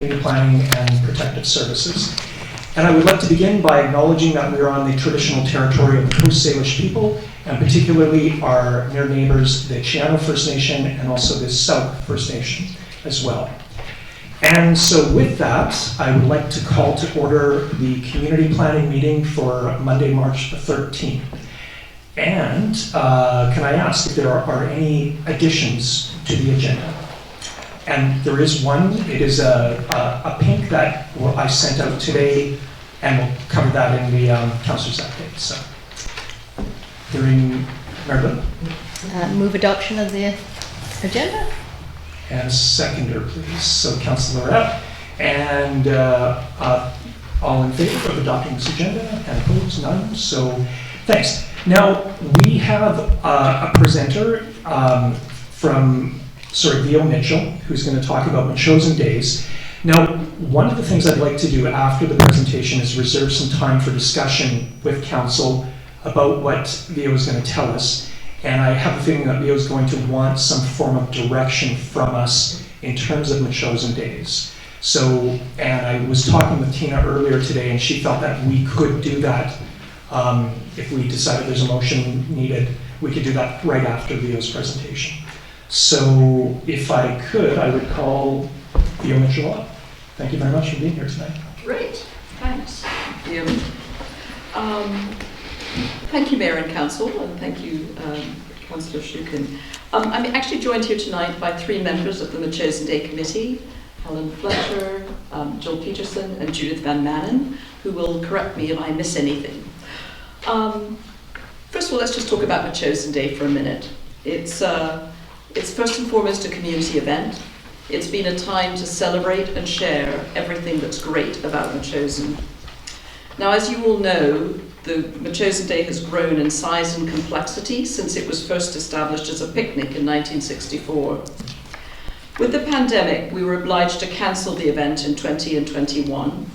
Planning and Protective Services. And I would like to begin by acknowledging that we are on the traditional territory of the Coast Salish people, and particularly our near neighbors, the Chiano First Nation and also the South First Nation as well. And so with that, I would like to call to order the community planning meeting for Monday, March the 13th. And can I ask if there are any additions to the agenda? And there is one. It is a pink that I sent out today, and we'll cover that in the Councillors update. So, hearing Marilyn. Move adoption of the agenda. And a seconder, please. So, Councillor Rep. And all in favor of adopting this agenda? And opposed? None. So, thanks. Now, we have a presenter from Vio Mitchell, who's going to talk about Metchosin Days. Now, one of the things I'd like to do after the presentation is reserve some time for discussion with Council about what Vio is going to tell us. And I have a feeling that Vio is going to want some form of direction from us in terms of Metchosin Days. So, and I was talking with Tina earlier today, and she felt that we could do that if we decided there's a motion needed. We could do that right after Vio's presentation. So if I could, I would call Vio Mitchell up. Thank you very much for being here tonight. Great, thanks. Thank you, Mayor and Council, and thank you, Councillor Shukin. I'm actually joined here tonight by three members of the Metchosin Day Committee, Helen Fletcher, Jill Peterson, and Judith Van Manen, who will correct me if I miss anything. First of all, let's just talk about Metchosin Day for a minute. It's first and foremost a community event. It's been a time to celebrate and share everything that's great about Metchosin. Now, as you all know, the Metchosin Day has grown in size and complexity since it was first established as a picnic in 1964. With the pandemic, we were obliged to cancel the event in 2020 and 21.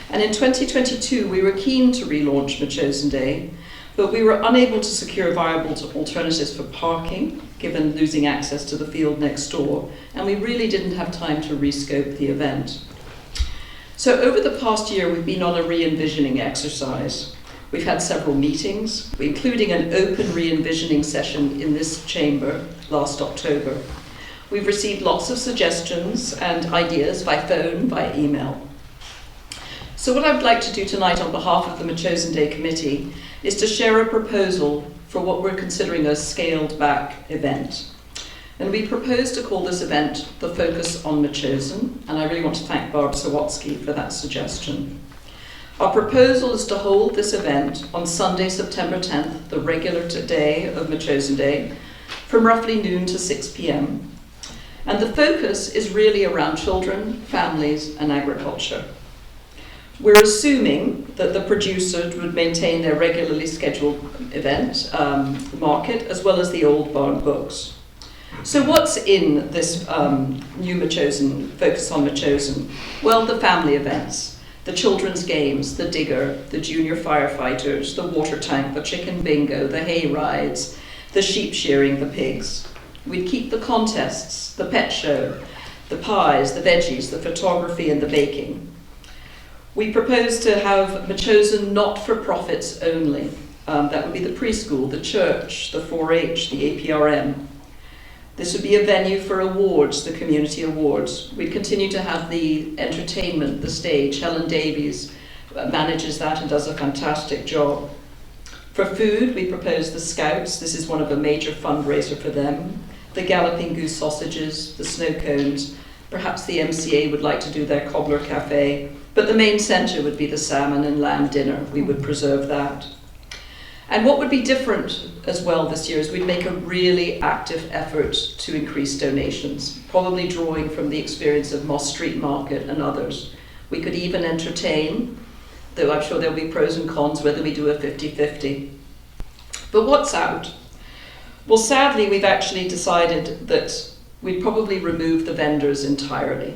And in 2022, we were keen to relaunch Metchosin Day, but we were unable to secure viable alternatives for parking, given losing access to the field next door, and we really didn't have time to rescope the event. So over the past year, we've been on a re-envisioning exercise. We've had several meetings, including an open re-envisioning session in this chamber last October. We've received lots of suggestions and ideas by phone, by email. So what I would like to do tonight on behalf of the Metchosin Day Committee is to share a proposal for what we're considering a scaled back event. And we propose to call this event the Focus on Metchosin, and I really want to thank Barb Sawatsky for that suggestion. Our proposal is to hold this event on Sunday, September 10th, the regular day of Metchosin Day, from roughly noon to 6 p.m. And the focus is really around children, families, and agriculture. We're assuming that the producers would maintain their regularly scheduled event market, as well as the old barn books. So what's in this new Metchosin, Focus on Metchosin? Well, the family events, the children's games, the digger, the junior firefighters, the water tank, the chicken bingo, the hay rides, the sheep shearing, the pigs. We'd keep the contests, the pet show, the pies, the veggies, the photography, and the baking. We propose to have Metchosin not-for-profits only. That would be the preschool, the church, the 4-H, the APRM. This would be a venue for awards, the community awards. We'd continue to have the entertainment, the stage. Helen Davies manages that and does a fantastic job. For food, we propose the Scouts. This is one of a major fundraiser for them. The Galloping Goose sausages, the snow cones. Perhaps the MCA would like to do their cobbler cafe. But the main centre would be the salmon and lamb dinner. We would preserve that. And what would be different as well this year is we'd make a really active effort to increase donations, probably drawing from the experience of Moss Street Market and others. We could even entertain, though I'm sure there'll be pros and cons whether we do a 50-50. But what's out? Well, sadly, we've actually decided that we'd probably remove the vendors entirely.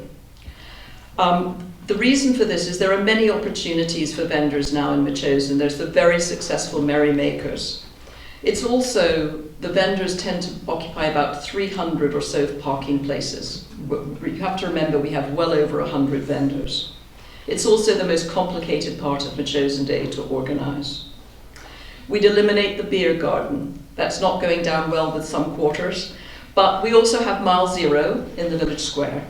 The reason for this is there are many opportunities for vendors now in Metchosin. There's the very successful merrymakers. It's also the vendors tend to occupy about 300 or so parking places. You have to remember we have well over 100 vendors. It's also the most complicated part of Metchosin Day to organise. We'd eliminate the beer garden. That's not going down well with some quarters, but we also have Mile Zero in the village square.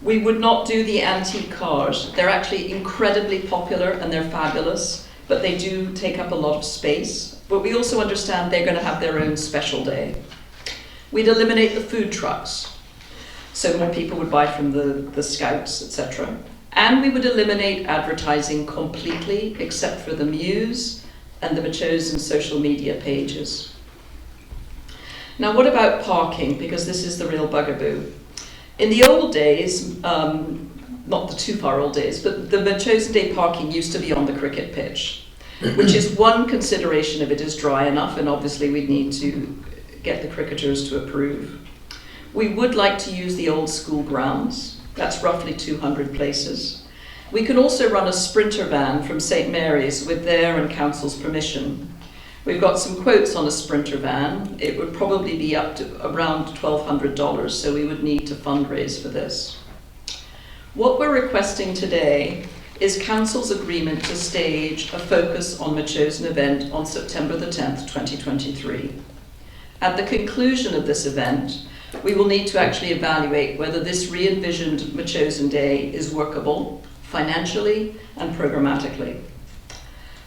We would not do the antique cars. They're actually incredibly popular and they're fabulous, but they do take up a lot of space. But we also understand they're going to have their own special day. We'd eliminate the food trucks, so more people would buy from the scouts, etc. And we would eliminate advertising completely, except for the Muse and the Metchosin social media pages. Now, what about parking? Because this is the real bugaboo. In the old days, not the too far old days, but the Metchosin Day parking used to be on the cricket pitch, which is one consideration if it is dry enough, and obviously we'd need to get the cricketers to approve. We would like to use the old school grounds. That's roughly 200 places. We can also run a sprinter van from St. Mary's with their and council's permission. We've got some quotes on a sprinter van. It would probably be up to around $1,200, so we would need to fundraise for this. What we're requesting today is council's agreement to stage a Focus on Metchosin event on September the 10th, 2023. At the conclusion of this event, we will need to actually evaluate whether this re-envisioned Metchosin Day is workable financially and programmatically.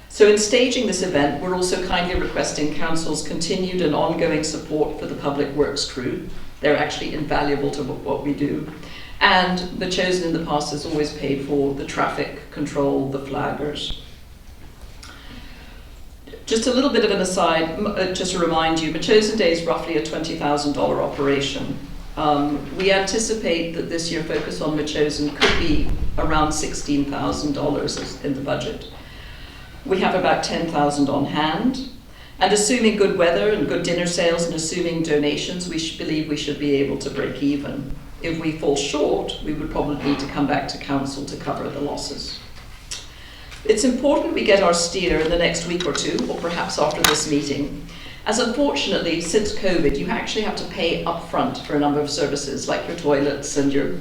So in staging this event, we're also kindly requesting council's continued and ongoing support for the public works crew. They're actually invaluable to what we do. And Metchosin in the past has always paid for the traffic control, the flaggers. Just a little bit of an aside, just to remind you, Metchosin Day is roughly a $20,000 operation. We anticipate that this year Focus on Metchosin could be around $16,000 in the budget. We have about 10,000 on hand, and assuming good weather and good dinner sales and assuming donations, we believe we should be able to break even. If we fall short, we would probably need to come back to council to cover the losses. It's important we get our steer in the next week or two, or perhaps after this meeting, as unfortunately, since COVID, you actually have to pay upfront for a number of services, like your toilets and your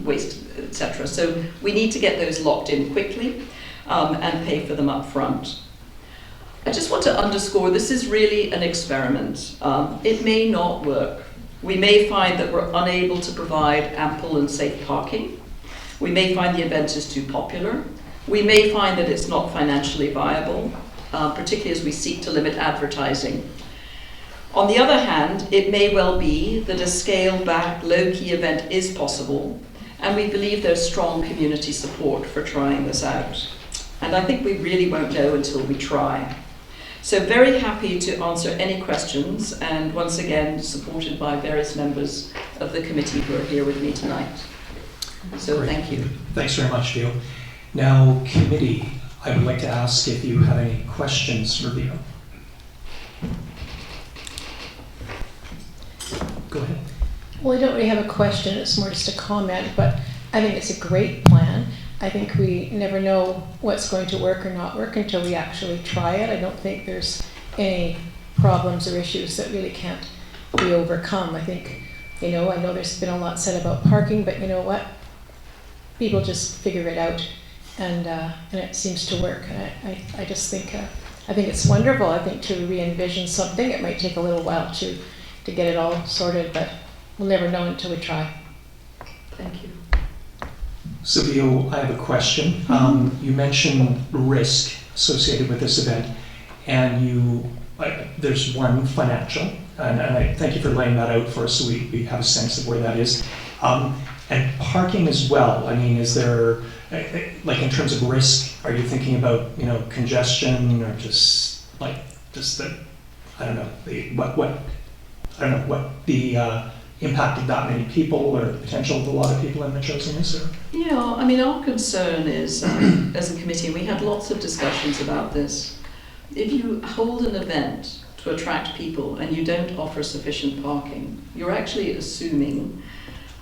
waste, etc. So we need to get those locked in quickly. And pay for them up front. I just want to underscore, this is really an experiment. It may not work. We may find that we're unable to provide ample and safe parking. We may find the event is too popular. We may find that it's not financially viable, particularly as we seek to limit advertising. On the other hand, it may well be that a scaled-back, low-key event is possible, and we believe there's strong community support for trying this out. And I think we really won't know until we try. So very happy to answer any questions, and once again supported by various members of the committee who are here with me tonight. So Great. Thank you. Thanks very much, Theo. Now, committee, I would like to ask if you have any questions for Theo. Go ahead. Well, I don't really have a question, it's more just a comment, but I think it's a great plan. I think we never know what's going to work or not work until we actually try it. I don't think there's any problems or issues that really can't be overcome. I think, I know there's been a lot said about parking, but you know what? People just figure it out, and it seems to work. I just think, I think it's wonderful. I think to re-envision something, it might take a little while to get it all sorted, but we'll never know until we try. Thank you. So, Theo, I have a question. You mentioned risk associated with this event, and there's one financial, and I thank you for laying that out for us so we have a sense of where that is. And parking as well. I mean, is there, like in terms of risk, are you thinking about, congestion or just the, I don't know, what the impact of that many people or the potential of a lot of people in Metchosin is? Or? Yeah, I mean, our concern is, as a committee, we had lots of discussions about this. If you hold an event to attract people and you don't offer sufficient parking, you're actually assuming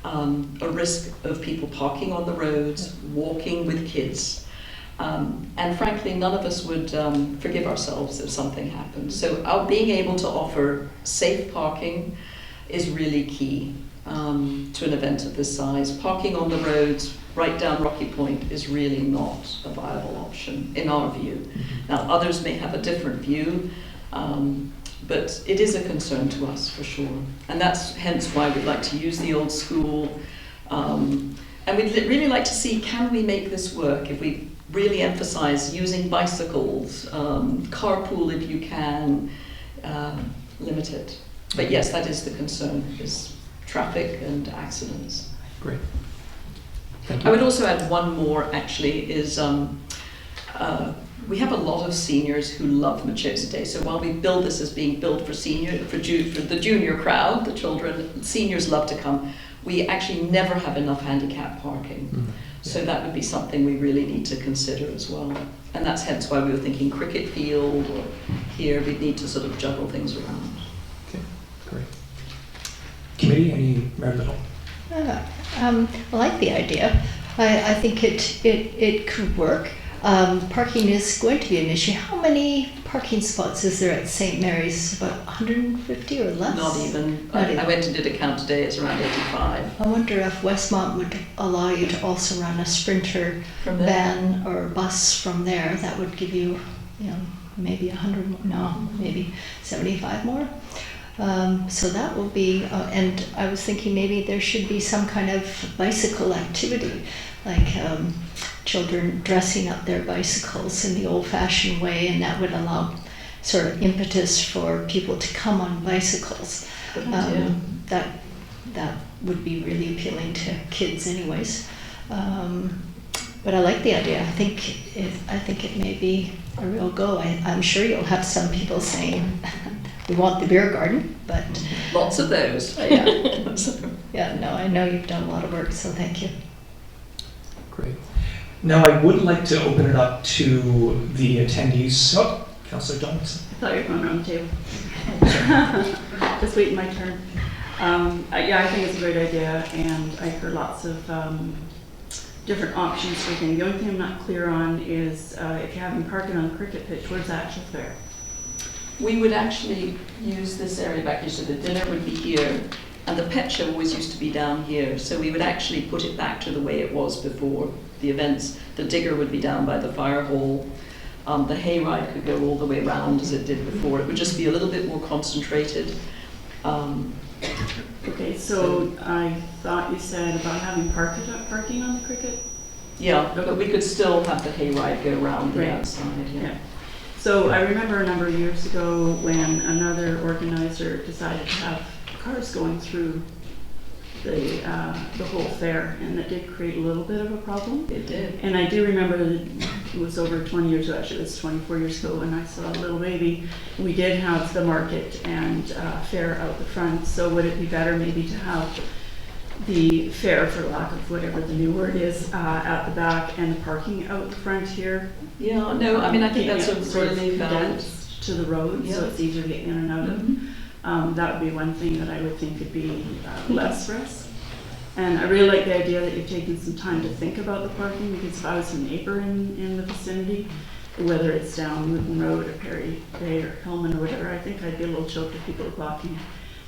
a risk of people parking on the roads, walking with kids. And frankly, none of us would forgive ourselves if something happened. So being able to offer safe parking is really key to an event of this size. Parking on the roads right down Rocky Point is really not a viable option in our view. Now, others may have a different view, but it is a concern to us for sure. And that's hence why we'd like to use the old school. And we'd really like to see, can we make this work if we really emphasize using bicycles, carpool if you can, limit it. But yes, that is the concern, is traffic and accidents. Great. Thank you. I would also add one more, actually, is we have a lot of seniors who love Metchosin Day. So while we build this as being built for the junior crowd, the children, seniors love to come. We actually never have enough handicap parking. Mm-hmm. So that would be something we really need to consider as well. And that's hence why we were thinking cricket field, or here we'd need to sort of juggle things around. Okay, great. Committee, any members? I like the idea. I think it could work. Parking is going to be an issue. How many parking spots is there at St. Mary's? About 150 or less? Not even. Not even. I went and did a count today, it's around 85. I wonder if Westmont would allow you to also run a Sprinter From there? van or bus from there. That would give you, maybe 100, no, maybe 75 more. So that will be, and I was thinking maybe there should be some kind of bicycle activity, like children dressing up their bicycles in the old-fashioned way, and that would allow sort of impetus for people to come on bicycles. Good idea. That would be really appealing to kids anyways. But I like the idea. I think it may be a real go. I'm sure you'll have some people saying, we want the beer garden, but... Lots of those. Yeah, no, I know you've done a lot of work, so thank you. Great. Now, I would like to open it up to the attendees. Oh, Councillor Johnson. I thought you were going around the table. Just waiting my turn. I think it's a great idea, and I heard lots of different options for things. The only thing I'm not clear on is if you're having parking on the cricket pitch, where's the actual fair? We would actually use this area back here, so the dinner would be here, and the pet show always used to be down here, so we would actually put it back to the way it was before the events. The digger would be down by the fire hall. The hayride could go all the way around as it did before. It would just be a little bit more concentrated. Okay, so I thought you said about having parking on the cricket? Yeah, but we could still have the hayride go around the outside. Yeah. So I remember a number of years ago when another organizer decided to have cars going through the whole fair, and that did create a little bit of a problem. It did. And I do remember that it was over 20 years ago, actually it was 24 years ago when I saw a little baby. We did have the market and fair out the front, so would it be better maybe to have the fair, for lack of whatever the new word is, at the back and the parking out the front here? Yeah, no, I mean, I think that's a sort of really valid. condensed to the road, so Yeah. it's easier to get in and out of. That would be one thing that I would think would be less for us. And I really like the idea that you've taken some time to think about the parking, because if I was a neighbor in the vicinity, whether it's down Newton Road or Perry Bay or Hillman or whatever, I think I'd be a little choked if people are blocking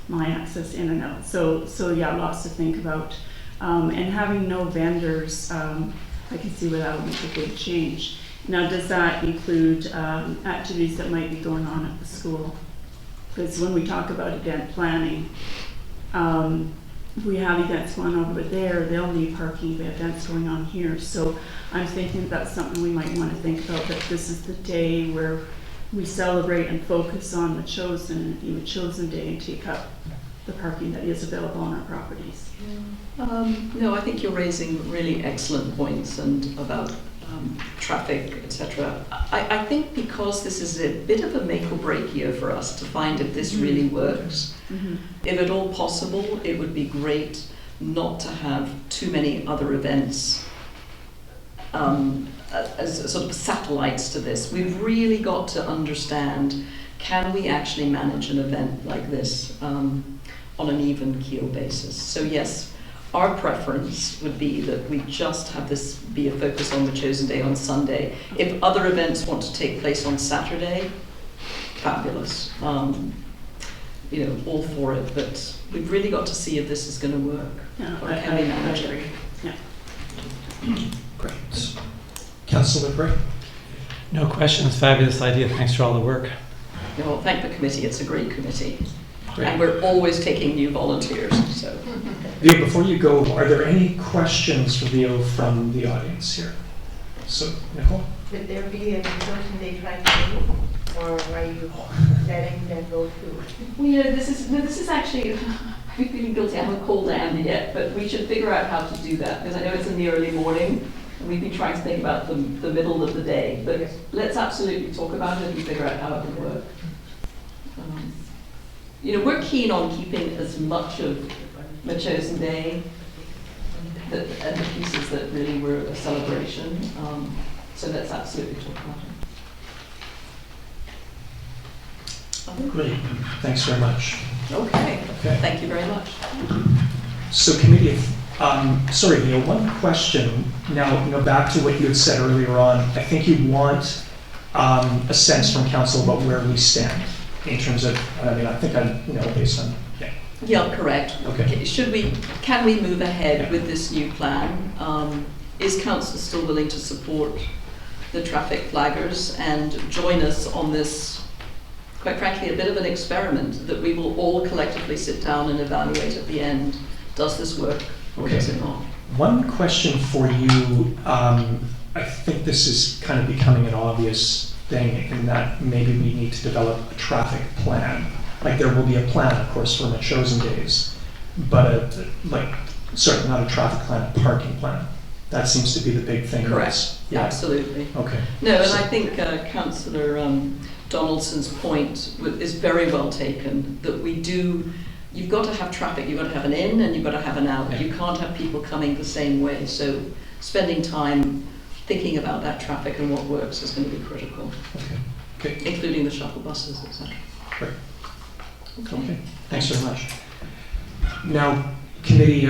my access in and out. So yeah, lots to think about. And having no vendors, I can see where that would make a big change. Now, does that include activities that might be going on at the school? Because when we talk about event planning, if we have events going on over there, they'll need parking. We have events going on here. So I'm thinking that's something we might want to think about, that this is the day where we celebrate and focus on Metchosin Day and take up the parking that is available on our properties. No, I think you're raising really excellent points and about traffic, etc. I think because this is a bit of a make or break year for us to find if this really works. If at all possible, it would be great not to have too many other events as sort of satellites to this. We've really got to understand, can we actually manage an event like this on an even keel basis? So yes, Our preference would be that we just have this be a focus on Metchosin Day on Sunday. If other events want to take place on Saturday, fabulous. You know, all for it, but we've really got to see if this is going to work. Yeah, Or can we manage it? agree. Yeah. Great. Councillor Bray? No questions, fabulous idea, thanks for all the work. Well, thank the committee, it's a great committee. Great. And we're always taking new volunteers, so. Leo, before you go, are there any questions for Leo from the audience here? So, Nicole? Would there be a Metchosin Day tracking, or are you letting them go through? Well, you know, this is actually, I'm feeling guilty, I haven't called Anne yet, but we should figure out how to do that, because I know it's in the early morning, and we've been trying to think about the middle of the day, but Yes. let's absolutely talk about it and figure out how it can work. You know, we're keen on keeping as much of Metchosin Day and the pieces that really were a celebration, so let's absolutely talk about it. Great, thanks very much. Okay, Okay. thank you very much. So committee, sorry, Leo, one question. Now, back to what you had said earlier on, I think you want a sense from council about where we stand in terms of, I mean, I think based on, yeah. Yeah, correct. Okay. Can we move ahead with this new plan? Is council still willing to support the traffic flaggers and join us on this, quite frankly, a bit of an experiment that we will all collectively sit down and evaluate at the end? Does this work or does it not? One question for you, I think this is kind of becoming an obvious thing in that maybe we need to develop a traffic plan. Like there will be a plan, of course, for Metchosin Days, but not a traffic plan, a parking plan. That seems to be the big thing. Correct, Yeah. absolutely. Okay. No, and So- I think Councillor Donaldson's point is very well taken, that you've got to have traffic, you've got to have an in and you've got to have an out. Yeah. You can't have people coming the same way, so spending time thinking about that traffic and what works is going to be critical, Okay. including the shuttle buses, etc. Great. Okay, thanks very much. Now, committee,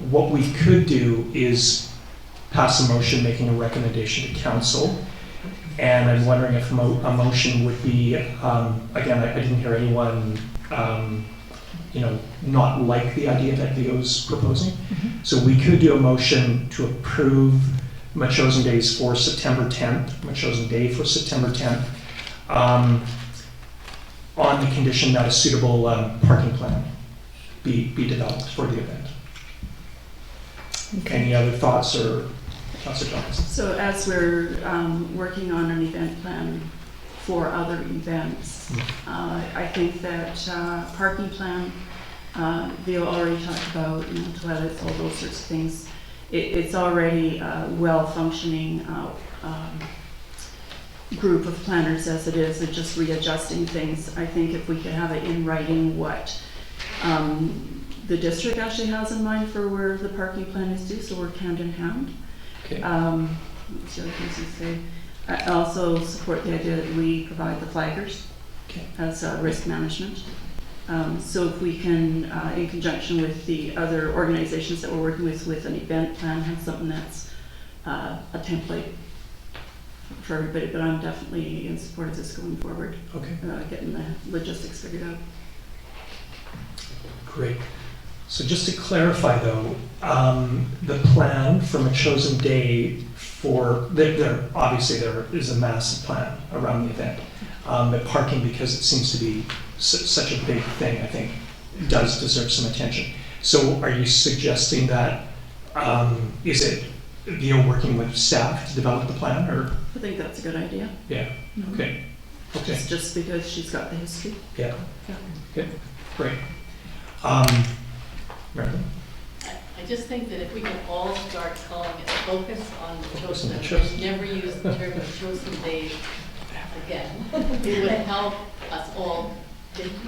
what we could do is pass a motion making a recommendation to council. And I'm wondering if a motion would be, again, I didn't hear anyone, not like the idea that Leo's proposing. So we could do a motion to approve Metchosin Days for September 10th, Metchosin Day for September 10th, on the condition that a suitable parking plan be developed for the event. Any other thoughts or Councillor Johnson? So as we're working on an event plan for other events, I think that parking plan, Leo already talked about, toilets, all those sorts of things. It's already a well-functioning group of planners as it is, and just readjusting things. I think if we could have it in writing what the district actually has in mind for where the parking plan is due, so we're hand in hand. Okay. What's the other things to say? I also support the idea that we provide the flaggers Okay. as risk management. So if we can, in conjunction with the other organizations that we're working with an event plan, have something that's a template for everybody, but I'm definitely in support of this going forward, Okay. getting the logistics figured out. Great. So just to clarify though, the plan for Metchosin Day obviously there is a massive plan around the event. But parking, because it seems to be such a big thing, I think does deserve some attention. So are you suggesting that, is it Leo working with staff to develop the plan, or? I think that's a good idea. Yeah, okay, okay, Just because she's got the history. yeah, Yeah. okay, great. Marilyn? I just think that if we can all start calling it focus on Focus on Metchosin, Metchosin. and never use the term Metchosin Days again, it would help us all,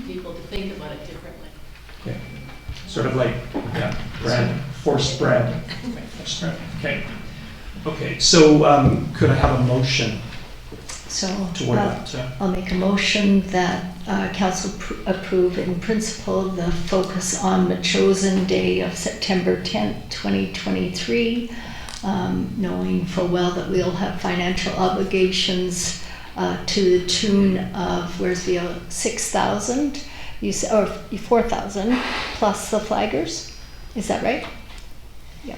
people to think about it differently. Okay, sort of like, brand, forced brand. Forced brand, okay. Okay, so could I have a motion So to work out? I'll make a motion that council approve in principle the focus on Metchosin Day of September 10th, 2023, knowing full well that we'll have financial obligations to the tune of, where's the 6,000? You said, or 4,000 plus the flaggers. Is that right? Yeah.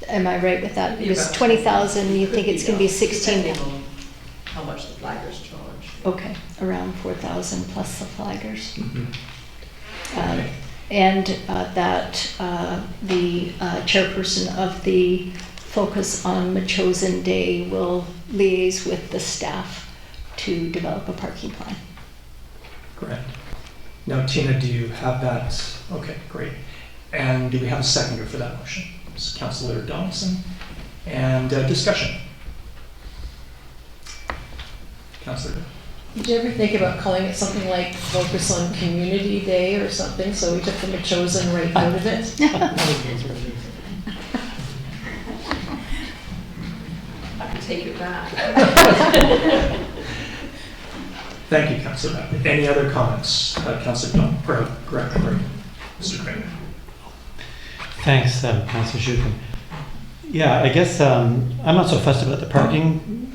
Am I right with that? It was 20,000. You think it's going to be 16? Depending on how much the flaggers charge. Okay, around 4,000 plus the flaggers. Okay. And that the chairperson of the Focus on Metchosin Day will liaise with the staff to develop a parking plan. Correct. Now, Tina, do you have that? Okay, great. And do we have a seconder for that motion? It's Councillor Donaldson. And discussion. Councillor. Did you ever think about calling it something like Focus on Community Day or something, so we took the Metchosin right out of it? I can take it back. Thank you, Councillor Rapp. Any other comments? Councillor Greg. Mr. Craig. Thanks, Councillor Schuken. Yeah, I guess I'm not so fussed about the parking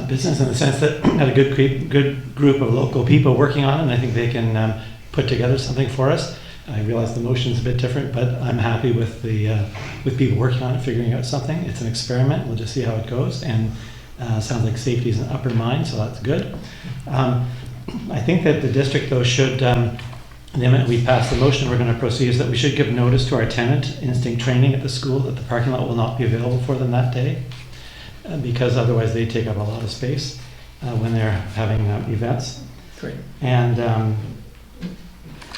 business in the sense that I had a good group of local people working on it, and I think they can put together something for us. I realize the motion's a bit different, but I'm happy with the with people working on it, figuring out something. It's an experiment. We'll just see how it goes, and sounds like safety is an upper mind, so that's good. I think that the district, though, should, the minute we pass the motion, we're going to proceed, is that we should give notice to our tenant, Instinct Training at the school, that the parking lot will not be available for them that day, because otherwise they take up a lot of space when they're having events. Great. And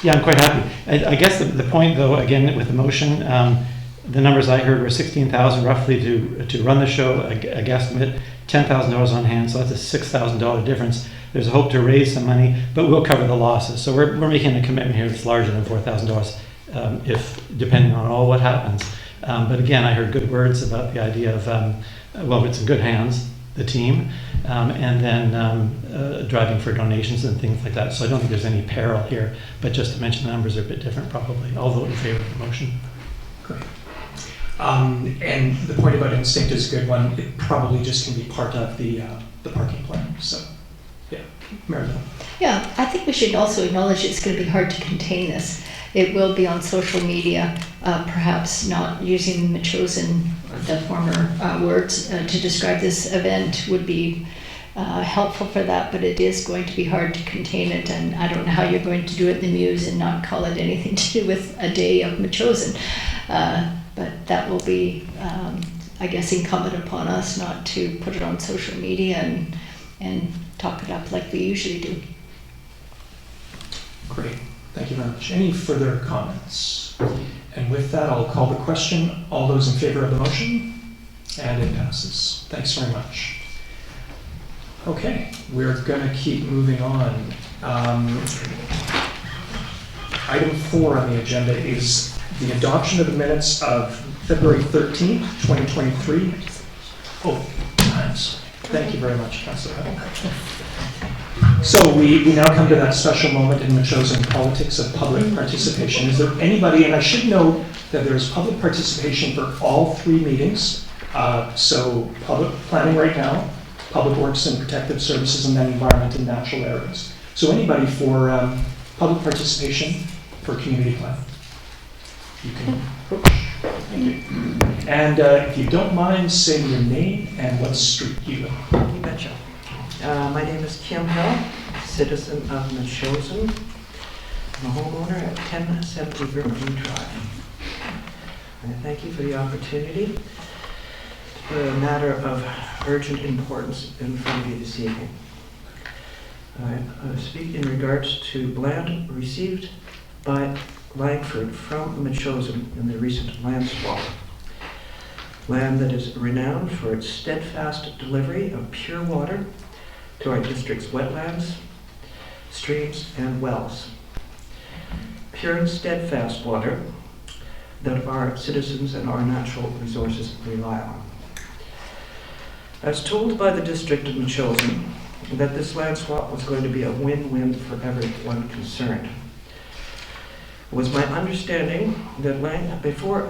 yeah, I'm quite happy. I guess the point, though, again, with the motion, the numbers I heard were 16,000 roughly to run the show, a guesstimate, $10,000 on hand, so that's a $6,000 difference. There's a hope to raise some money, but we'll cover the losses. So we're making a commitment here that's larger than $4,000, if depending on all what happens. But again, I heard good words about the idea of, well, it's in good hands, the team, and then driving for donations and things like that. So I don't think there's any peril here, but just to mention the numbers are a bit different probably. I'll vote in favor of the motion. Great. And the point about Instinct is a good one. It probably just can be part of the parking plan. So, yeah, Marilyn. Yeah, I think we should also acknowledge it's going to be hard to contain this. It will be on social media, perhaps not using Metchosin, the former words, to describe this event would be helpful for that, but it is going to be hard to contain it, and I don't know how you're going to do it in the Muse and not call it anything to do with a day of Metchosin. But that will be, I guess, incumbent upon us not to put it on social media and talk it up like we usually do. Great. Thank you very much. Any further comments? And with that, I'll call the question. All those in favor of the motion? And it passes. Thanks very much. Okay, we're going to keep moving on. Item 4 on the agenda is the adoption of the minutes of February 13th, 2023. Oh, nice. Thank you very much, Councillor. So we now come to that special moment in Metchosin politics of public participation. Is there anybody, and I should note that there's public participation for all 3 meetings. So public planning right now, public works and protective services, and then environment and natural areas. So anybody for public participation for community plan? You can approach. Thank you. And if you don't mind saying your name and what street you live on. You betcha. My name is Kim Hill, citizen of Metchosin. I'm a homeowner at 1070 Riverview Drive. And I thank you for the opportunity to put a matter of urgent importance in front of you this evening. I speak in regards to land received by Langford from Metchosin in the recent land swap. Land that is renowned for its steadfast delivery of pure water to our district's wetlands, streams, and wells. Pure and steadfast water that our citizens and our natural resources rely on. As told by the district of Metchosin, that this land swap was going to be a win-win for everyone concerned. It was my understanding that Langford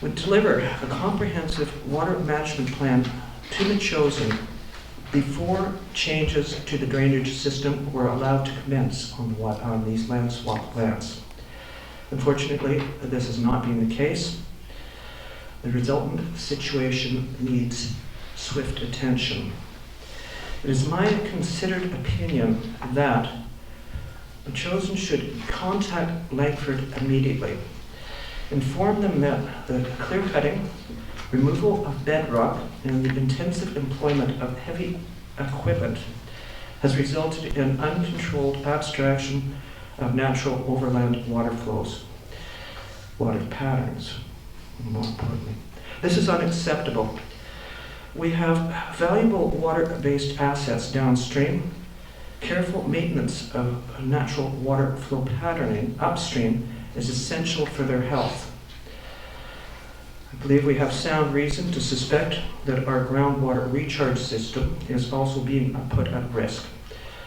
would deliver a comprehensive water management plan to Metchosin before changes to the drainage system were allowed to commence on these land swap plans. Unfortunately, this has not been the case. The resultant situation needs swift attention. It is my considered opinion that Metchosin should contact Langford immediately, inform them that the clear cutting, removal of bedrock, and the intensive employment of heavy equipment has resulted in uncontrolled abstraction of natural overland water flows, water patterns, more importantly. This is unacceptable. We have valuable water-based assets downstream. Careful maintenance of natural water flow patterning upstream is essential for their health. I believe we have sound reason to suspect that our groundwater recharge system is also being put at risk,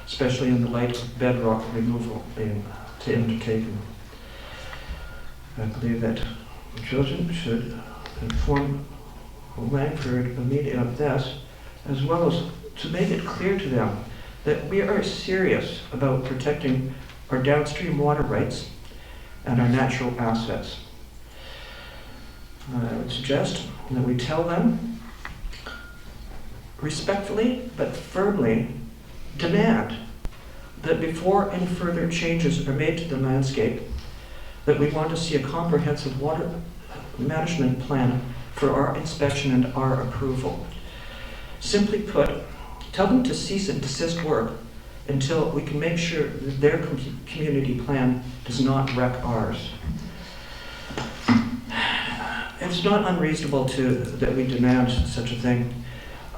especially in the light of bedrock removal being undertaken. I believe that children should inform Langford immediately of this, as well as to make it clear to them that we are serious about protecting our downstream water rights and our natural assets. I would suggest that we tell them respectfully but firmly, demand that before any further changes are made to the landscape, that we want to see a comprehensive water management plan for our inspection and our approval. Simply put, tell them to cease and desist work until we can make sure that their community plan does not wreck ours. It's not unreasonable that we demand such a thing.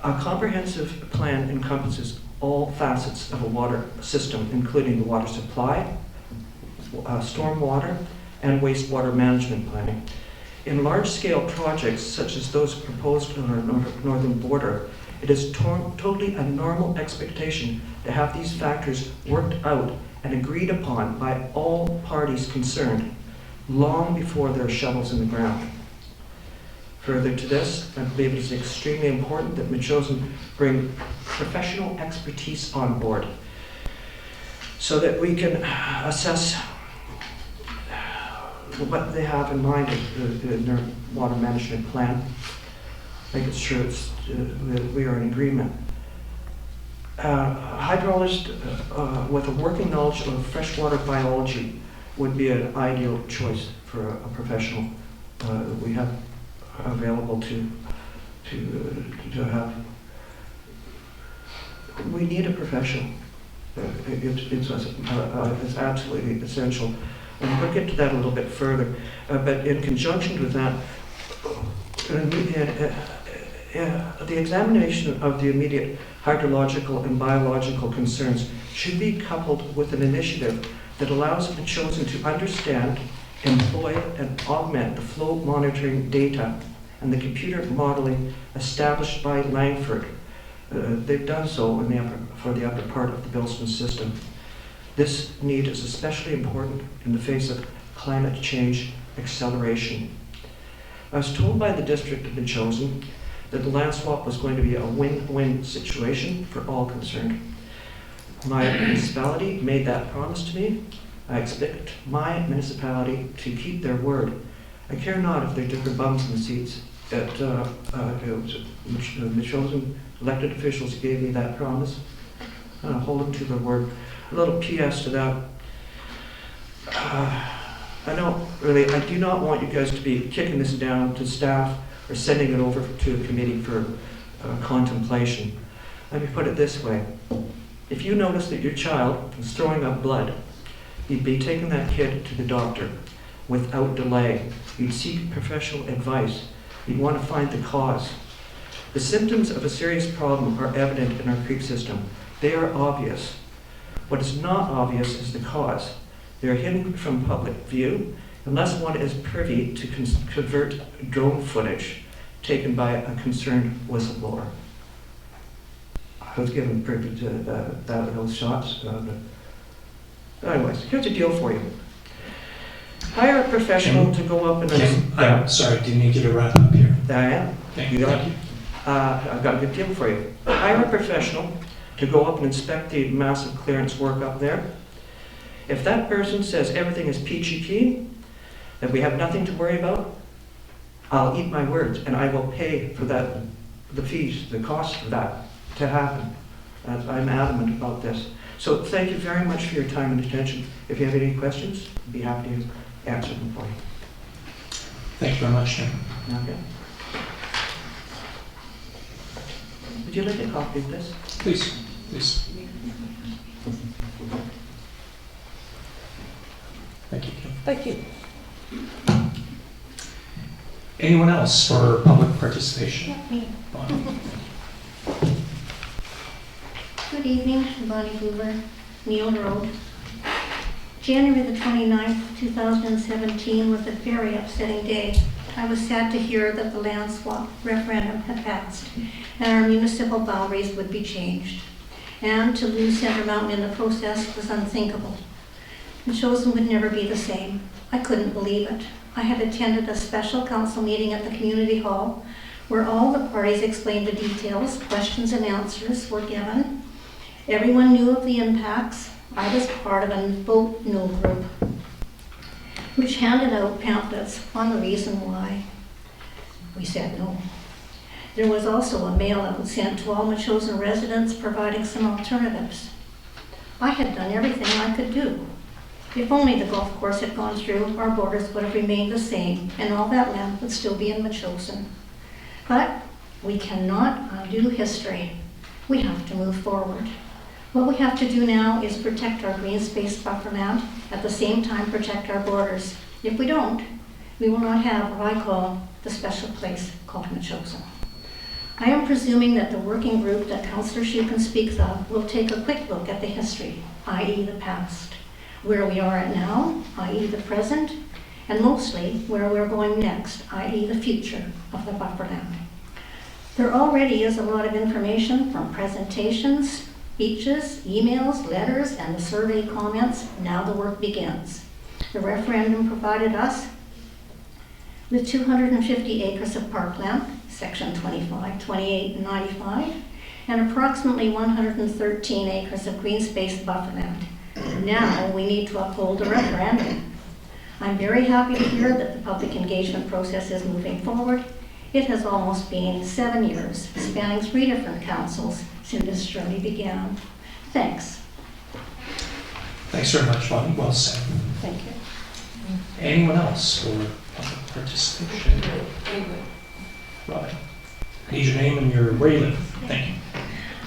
A comprehensive plan encompasses all facets of a water system, including the water supply, stormwater, and wastewater management planning. In large-scale projects such as those proposed on our northern border, it is totally a normal expectation to have these factors worked out and agreed upon by all parties concerned long before there are shovels in the ground. Further to this, I believe it is extremely important that Metchosin bring professional expertise on board so that we can assess what they have in mind in their water management plan. Making sure that we are in agreement. A hydrologist with a working knowledge of freshwater biology would be an ideal choice for a professional that we have available to have. We need a professional. It's absolutely essential. And we'll get to that a little bit further. But in conjunction with that, the examination of the immediate hydrological and biological concerns should be coupled with an initiative that allows Metchosin to understand, employ, and augment the flow monitoring data and the computer modeling established by Langford. They've done so for the upper part of the Bilston system. This need is especially important in the face of climate change acceleration. I was told by the district of Metchosin that the land swap was going to be a win-win situation for all concerned. My municipality made that promise to me. I expect my municipality to keep their word. I care not if there are different bums in the seats. Metchosin elected officials gave me that promise. I'll hold them to their word. A little PS to that. I do not want you guys to be kicking this down to staff or sending it over to a committee for contemplation. Let me put it this way. If you notice that your child is throwing up blood, you'd be taking that kid to the doctor without delay. You'd seek professional advice. You'd want to find the cause. The symptoms of a serious problem are evident in our creek system. They are obvious. What is not obvious is the cause. They are hidden from public view unless one is privy to convert drone footage taken by a concerned whistleblower. I was given privilege to those shots. But anyways, here's a deal for you. Hire a professional to go up and... Kim, I'm sorry, do you need you to wrap up here? I am. Thank You you. got it? I've got a good deal for you. Hire a professional to go up and inspect the massive clearance work up there. If that person says everything is peachy keen, that we have nothing to worry about, I'll eat my words and I will pay for that, the fees, the cost of that to happen. I'm adamant about this. So thank you very much for your time and attention. If you have any questions, I'd be happy to answer them for you. Thank you very much, Jim. Okay. Would you like a copy of this? Please, please. Thank you, Kim. Thank you. Anyone else for public participation? Bonnie? Good evening, Bonnie Hoover, Neil Road. January the 29th, 2017 was a very upsetting day. I was sad to hear that the land swap referendum had passed and our municipal boundaries would be changed. And to lose Center Mountain in the process was unthinkable. Metchosin would never be the same. I couldn't believe it. I had attended a special council meeting at the community hall where all the parties explained the details, questions and answers were given. Everyone knew of the impacts. I was part of a Vote No group, which handed out pamphlets on the reason why we said no. There was also a mail-out sent to all Metchosin residents providing some alternatives. I had done everything I could do. If only the golf course had gone through, our borders would have remained the same and all that land would still be in Metchosin. But we cannot undo history. We have to move forward. What we have to do now is protect our green space buffer land, at the same time protect our borders. If we don't, we will not have what I call the special place called Metchosin. I am presuming that the working group that Councillor Schuken speaks of will take a quick look at the history, i.e. the past, where we are at now, i.e. the present, and mostly where we're going next, i.e. the future of the buffer land. There already is a lot of information from presentations, speeches, emails, letters, and the survey comments. Now the work begins. The referendum provided us with 250 acres of parkland, section 25, 28, and 95, and approximately 113 acres of green space bufferland. Now we need to uphold the referendum. I'm very happy to hear that the public engagement process is moving forward. It has almost been 7 years, spanning 3 different councils since this journey began. Thanks. Thanks very much, Bonnie. Well said. Thank you. Anyone else for public participation? Robin, need your name and where you live. Thank you.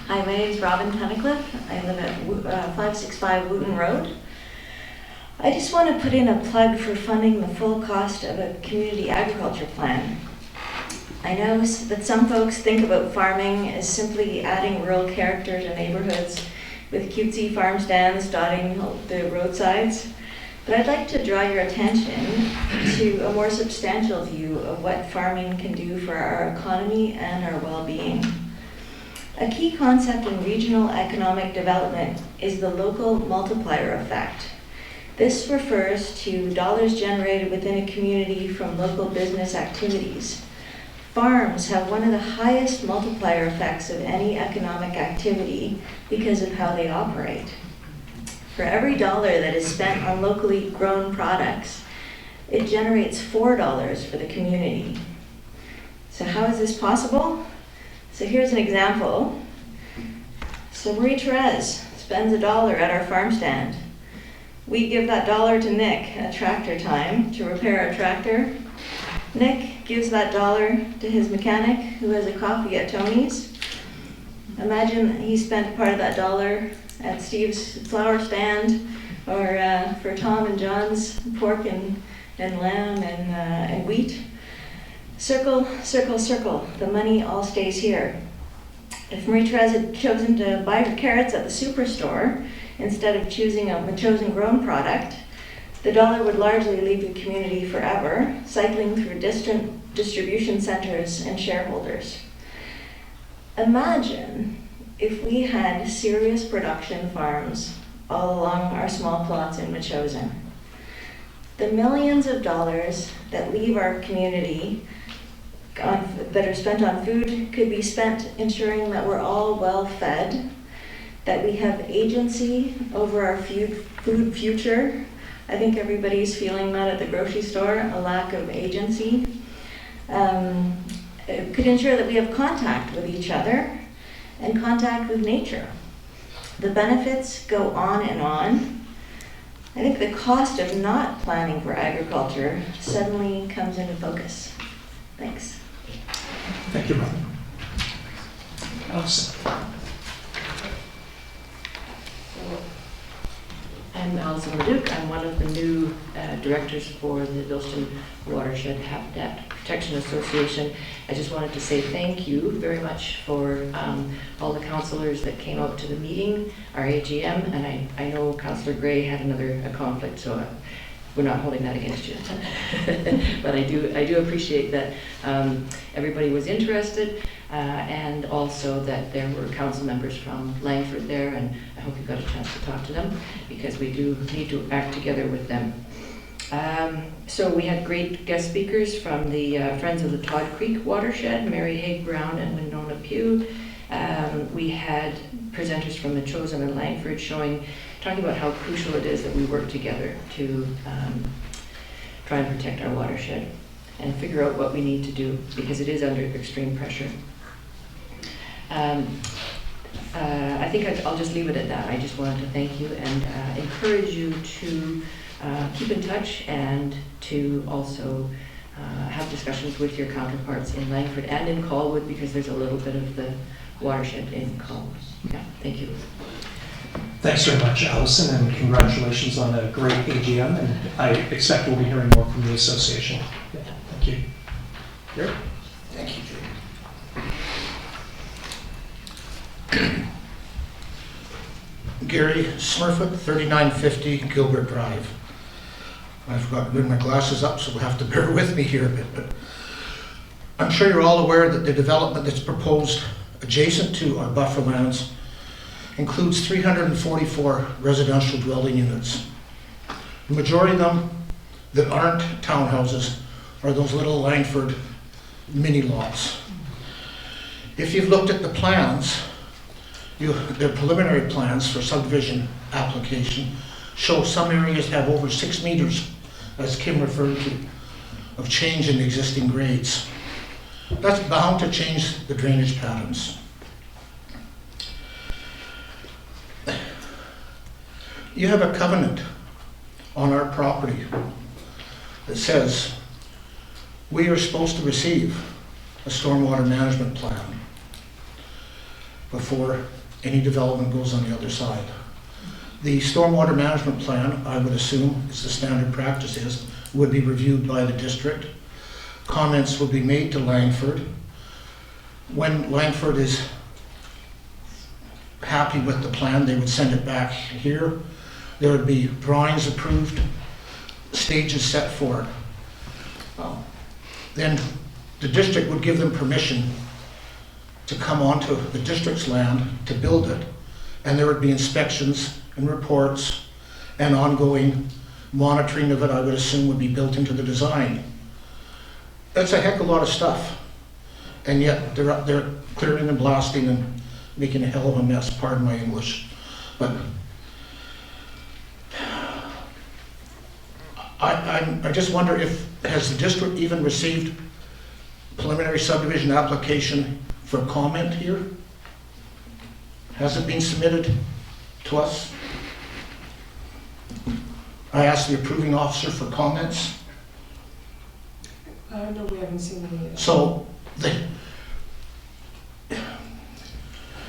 Hi, my name is Robin Tunnicliffe. I live at 565 Wooten Road. I just want to put in a plug for funding the full cost of a community agriculture plan. I know that some folks think about farming as simply adding rural character to neighborhoods with cutesy farm stands dotting the roadsides, but I'd like to draw your attention to a more substantial view of what farming can do for our economy and our well-being. A key concept in regional economic development is the local multiplier effect. This refers to dollars generated within a community from local business activities. Farms have one of the highest multiplier effects of any economic activity because of how they operate. For every dollar that is spent on locally grown products, it generates $4 for the community. So how is this possible? So here's an example. So Marie-Therese spends $1 at our farm stand. We give that dollar to Nick at tractor time to repair our tractor. Nick gives that $1 to his mechanic who has a coffee at Tony's. Imagine he spent part of that $1 at Steve's flower stand, or for Tom and John's pork and lamb and wheat. Circle, circle, circle. The money all stays here. If Marie-Therese had chosen to buy her carrots at the superstore instead of choosing a Metchosin grown product, the $1 would largely leave the community forever, cycling through distant distribution centers and shareholders. Imagine if we had serious production farms all along our small plots in Metchosin, the millions of dollars that leave our community that are spent on food could be spent ensuring that we're all well fed, that we have agency over our food future. I think everybody's feeling that at the grocery store, a lack of agency. It could ensure that we have contact with each other and contact with nature. The benefits go on and on. I think the cost of not planning for agriculture suddenly comes into focus. Thanks. Thank you, Robin. Alison. I'm Alison Leduc. I'm one of the new directors for the Bilston Watershed Habitat Protection Association. I just wanted to say thank you very much for all the councillors that came out to the meeting, our AGM, and I know Councillor Gray had a conflict, so we're not holding that against you. But I do appreciate that everybody was interested, and also that there were council members from Langford there, and I hope you got a chance to talk to them, because we do need to act together with them. So we had great guest speakers from the Friends of the Todd Creek Watershed, Mary Haig Brown and Winona Pugh. We had presenters from Metchosin and Langford talking about how crucial it is that we work together to try and protect our watershed and figure out what we need to do, because it is under extreme pressure. I think I'll just leave it at that. I just wanted to thank you and encourage you to keep in touch and to also have discussions with your counterparts in Langford and in Colwood, because there's a little bit of the watershed in Colwood. Yeah, thank you. Thanks very much, Alison, and congratulations on a great AGM, and I expect we'll be hearing more from the association. Yeah, thank you. Gary? Thank you, Jim. Gary Smurfit, 3950 Gilbert Drive. I forgot to bring my glasses up, so we'll have to bear with me here a bit, but I'm sure you're all aware that the development that's proposed adjacent to our buffer lands includes 344 residential dwelling units. The majority of them that aren't townhouses are those little Langford mini lots. If you've looked at the plans, their preliminary plans for subdivision application show some areas have over 6 meters, as Kim referred to, of change in existing grades. That's bound to change the drainage patterns. You have a covenant on our property that says we are supposed to receive a stormwater management plan before any development goes on the other side. The stormwater management plan, I would assume, as the standard practice is, would be reviewed by the district. Comments would be made to Langford. When Langford is happy with the plan, they would send it back here. There would be drawings approved, stages set for it. Then the district would give them permission to come onto the district's land to build it, and there would be inspections and reports and ongoing monitoring of it, I would assume, would be built into the design. That's a heck of a lot of stuff, and yet they're up there clearing and blasting and making a hell of a mess, pardon my English. But I just wonder has the district even received preliminary subdivision application for comment here? Has it been submitted to us? I asked the approving officer for comments. No, we haven't seen any. So,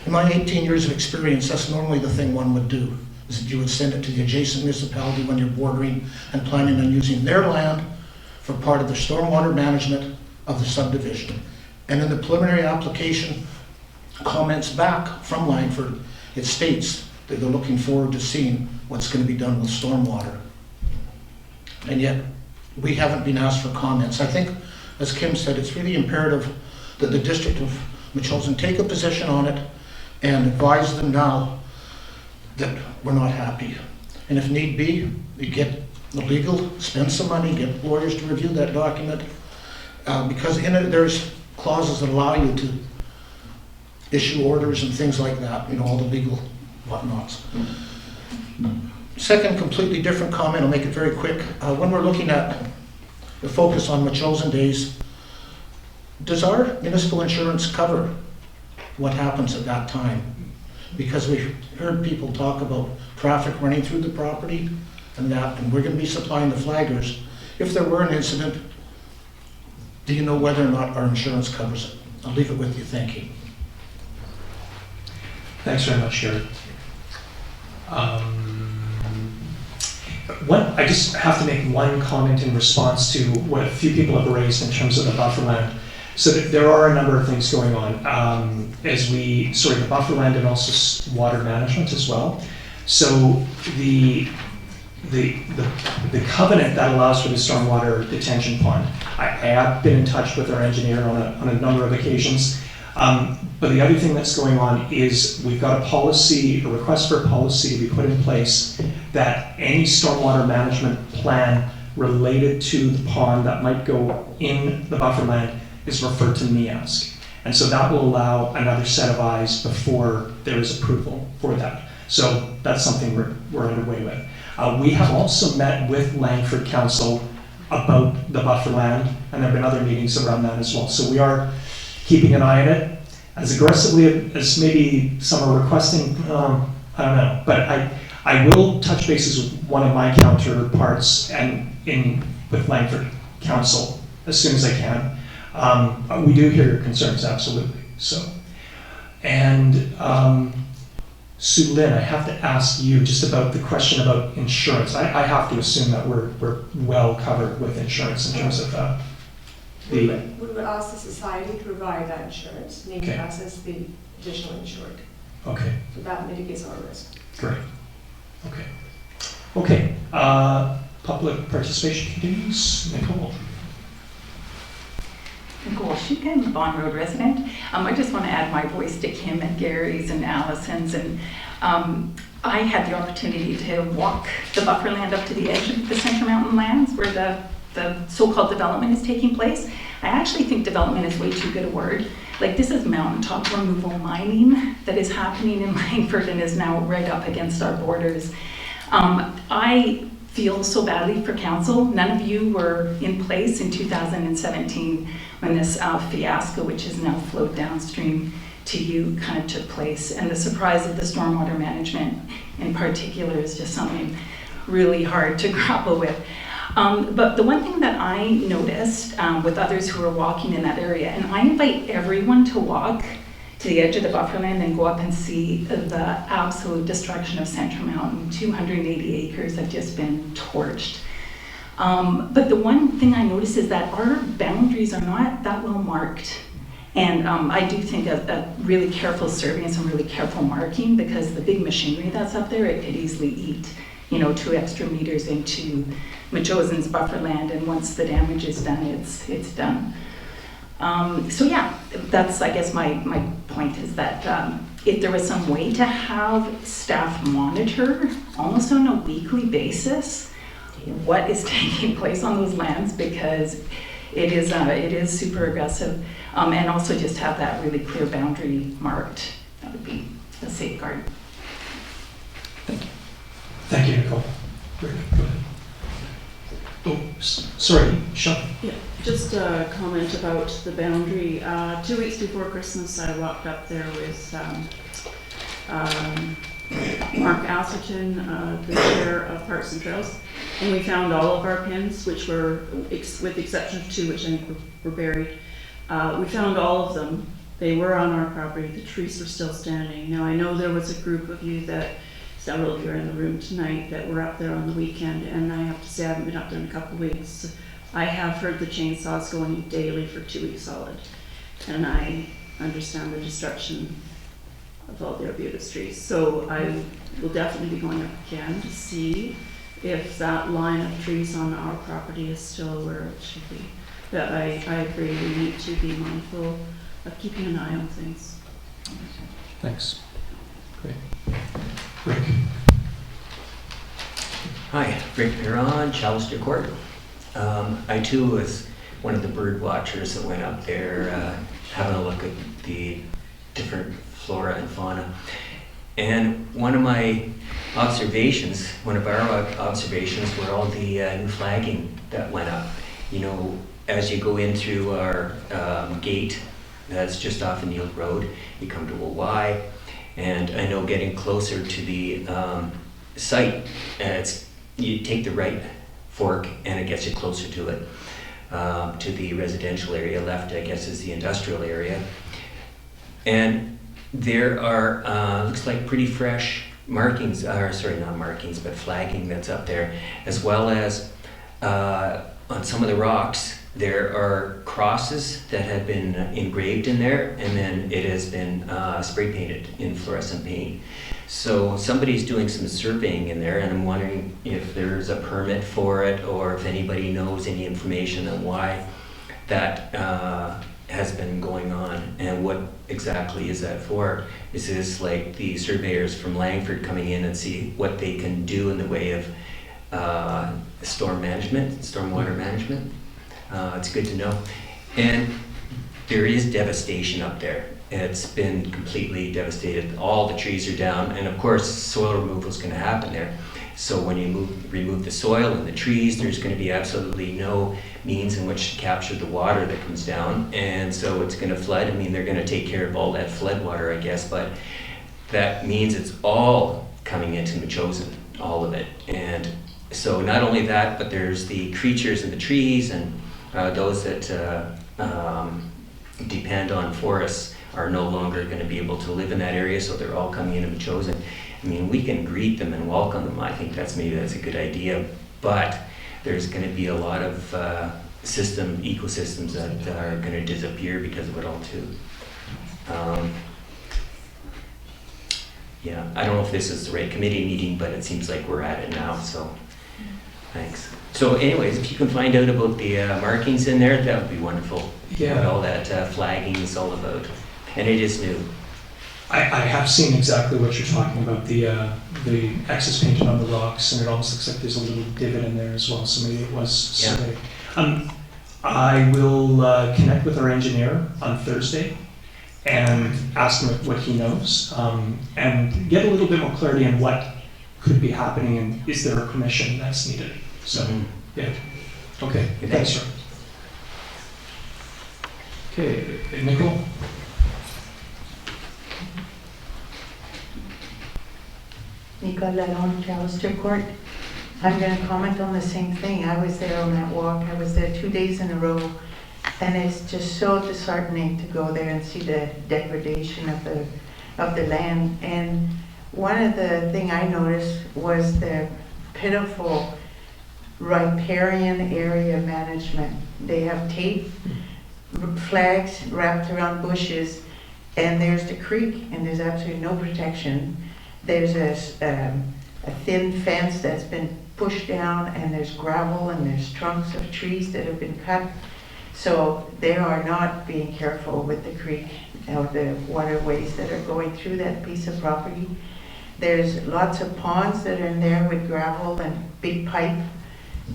in my 18 years of experience, that's normally the thing one would do, is that you would send it to the adjacent municipality when you're bordering and planning on using their land for part of the stormwater management of the subdivision. And in the preliminary application comments back from Langford, it states that they're looking forward to seeing what's going to be done with stormwater. And yet, we haven't been asked for comments. I think, as Kim said, it's really imperative that the District of Metchosin take a position on it and advise them now that we're not happy. And if need be, we get the legal, spend some money, get lawyers to review that document, because in it there's clauses that allow you to issue orders and things like that, all the legal whatnots. Second, completely different comment, I'll make it very quick. When we're looking at the focus on Metchosin days, does our municipal insurance cover what happens at that time? Because we've heard people talk about traffic running through the property and that, and we're going to be supplying the flaggers. If there were an incident, do you know whether or not our insurance covers it? I'll leave it with you, thank you. Thanks very much, Sherry. I just have to make one comment in response to what a few people have raised in terms of the buffer land. So there are a number of things going on the buffer land and also water management as well. So the covenant that allows for the stormwater detention pond, I have been in touch with our engineer on a number of occasions. But the other thing that's going on is we've got a request for a policy to be put in place that any stormwater management plan related to the pond that might go in the buffer land is referred to NEASC. And so that will allow another set of eyes before there is approval for that. So that's something we're underway with. We have also met with Langford Council about the buffer land, and there have been other meetings around that as well. So we are keeping an eye on it as aggressively as maybe some are requesting. I don't know, but I will touch bases with one of my counterparts with Langford Council as soon as I can. We do hear your concerns, absolutely. So, and Sue Lynn, I have to ask you just about the question about insurance. I have to assume that we're well covered with insurance in terms of we would ask the society to provide that insurance, naming us as the additional insured. Okay. So that mitigates our risk. Great. Okay. Public participation continues. Nicole. Nicole Shukin, Bond Road resident. I just want to add my voice to Kim and Gary's and Allison's. And I had the opportunity to walk the buffer land up to the edge of the Central Mountain lands where the so-called development is taking place. I actually think development is way too good a word. Like, this is mountaintop removal mining that is happening in Langford and is now right up against our borders. I feel so badly for council. None of you were in place in 2017 when this fiasco, which has now flowed downstream to you, kind of took place. And the surprise of the stormwater management in particular is just something really hard to grapple with. But the one thing that I noticed with others who are walking in that area, and I invite everyone to walk to the edge of the bufferland and go up and see the absolute destruction of Central Mountain. 280 acres have just been torched. But the one thing I noticed is that our boundaries are not that well marked. And I do think a really careful survey and some really careful marking, because the big machinery that's up there, it could easily eat 2 extra meters into Metchosin's buffer land, and once the damage is done, it's done. So yeah, that's, I guess, my point is that if there was some way to have staff monitor almost on a weekly basis what is taking place on those lands, because it is super aggressive, and also just have that really clear boundary marked, that would be a safeguard. Thank you, Nicole. Very good. Go ahead. Oh, sorry, Sean. Yeah, just a comment about the boundary. 2 weeks before Christmas, I walked up there with Mark Atherton, the chair of Parks and Trails, and we found all of our pins, which were, with the exception of 2, which I think were buried. We found all of them. They were on our property. The trees were still standing. Now, I know there was a group of you that, several of you are in the room tonight, that were up there on the weekend, and I have to say I haven't been up there in a couple of weeks. I have heard the chainsaws going daily for 2 weeks solid, and I understand the destruction of all the arbutus trees. So I will definitely be going up again to see if that line of trees on our property is still where it should be. But I agree, we need to be mindful of keeping an eye on things. Thanks. Great. Rick? Hi, Rick Piron, Chalister Court. I too was one of the bird watchers that went up there having a look at the different flora and fauna. And one of my observations, one of our observations were all the new flagging that went up. You know, as you go in through our gate that's just off of Neil Road, you come to a Y, and I know getting closer to the site, you take the right fork and it gets you closer to it, to the residential area. Left, I guess, is the industrial area. And there are, looks like pretty fresh markings, sorry, not markings, but flagging that's up there, as well as on some of the rocks, there are crosses that have been engraved in there, and then it has been spray painted in fluorescent paint. So somebody's doing some surveying in there, and I'm wondering if there's a permit for it, or if anybody knows any information on why that has been going on, and what exactly is that for? Is this like the surveyors from Langford coming in and see what they can do in the way of storm management, stormwater management? It's good to know. And there is devastation up there. It's been completely devastated. All the trees are down, and of course soil removal is going to happen there. So when you remove the soil and the trees, there's going to be absolutely no means in which to capture the water that comes down, and so it's going to flood. I mean, they're going to take care of all that flood water, I guess, but that means it's all coming into Metchosin, all of it. And so not only that, but there's the creatures in the trees, and those that depend on forests are no longer going to be able to live in that area, so they're all coming into Metchosin. I mean, we can greet them and welcome them. I think that's a good idea, but there's going to be a lot of ecosystems that are going to disappear because of it all too. Yeah, I don't know if this is the right committee meeting, but it seems like we're at it now, so thanks. So anyways, if you can find out about the markings in there, that would be wonderful. Yeah. What all that flagging is all about. And it is new. I have seen exactly what you're talking about, the X's painted on the rocks, and it almost looks like there's a little divot in there as well, so maybe it was surveyed. I will connect with our engineer on Thursday and ask him what he knows, and get a little bit more clarity on what could be happening, and is there a permission that's needed. So, yeah. Okay, thanks, sir. Okay, Nicole? Nicole Lalonde, Chalister Court. I'm going to comment on the same thing. I was there on that walk. I was there 2 days in a row, and it's just so disheartening to go there and see the degradation of the land. And one of the things I noticed was the pitiful riparian area management. They have tape flags wrapped around bushes, and there's the creek, and there's absolutely no protection. There's a thin fence that's been pushed down, and there's gravel, and there's trunks of trees that have been cut. So they are not being careful with the creek or the waterways that are going through that piece of property. There's lots of ponds that are in there with gravel and big pipe,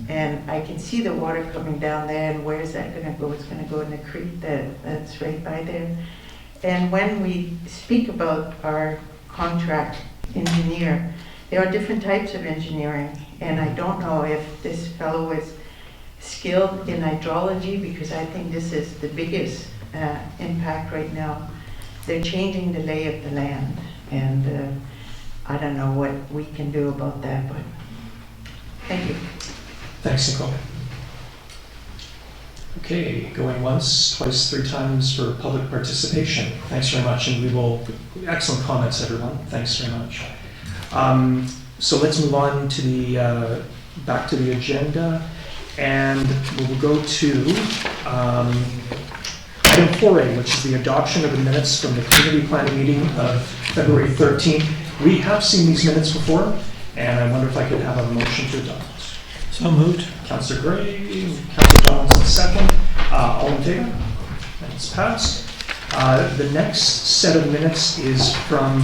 and I can see the water coming down there, and where is that going to go? It's going to go in the creek that's right by there. And when we speak about our contract engineer, there are different types of engineering, and I don't know if this fellow is skilled in hydrology, because I think this is the biggest impact right now. They're changing the lay of the land, and I don't know what we can do about that, but thank you. Thanks, Nicole. Okay, going once, twice, three times for public participation. Thanks very much, and we will, excellent comments, everyone. Thanks very much. So let's move on to the, back to the agenda, and we'll go to item 4A, which is the adoption of the minutes from the community planning meeting of February 13th. We have seen these minutes before, and I wonder if I could have a motion to adopt. So moved. Councillor Gray, Councillor Donaldson second. All in favor? That's passed. The next set of minutes is from